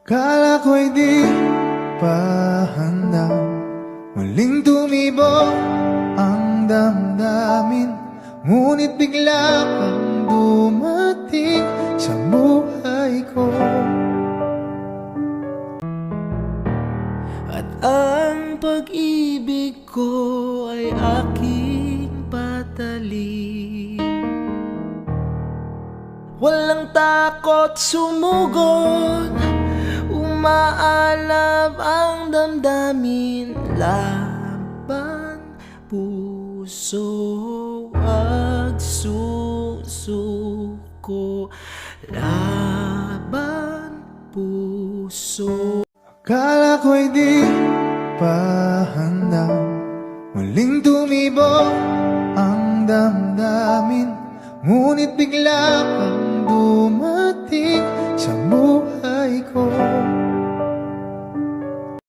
Akala ko'y di pa handa, muling tumibok ang damdamin. Ngunit bigla kang dumating sa buhay ko, at ang pag-ibig ko ay aking patalim. Walang takot sumugod, umaalab ang damdamin. Laban puso at susuko, laban puso. akala ko'y di pa handa, muling tumibok ang damdamin. Ngunit bigla kang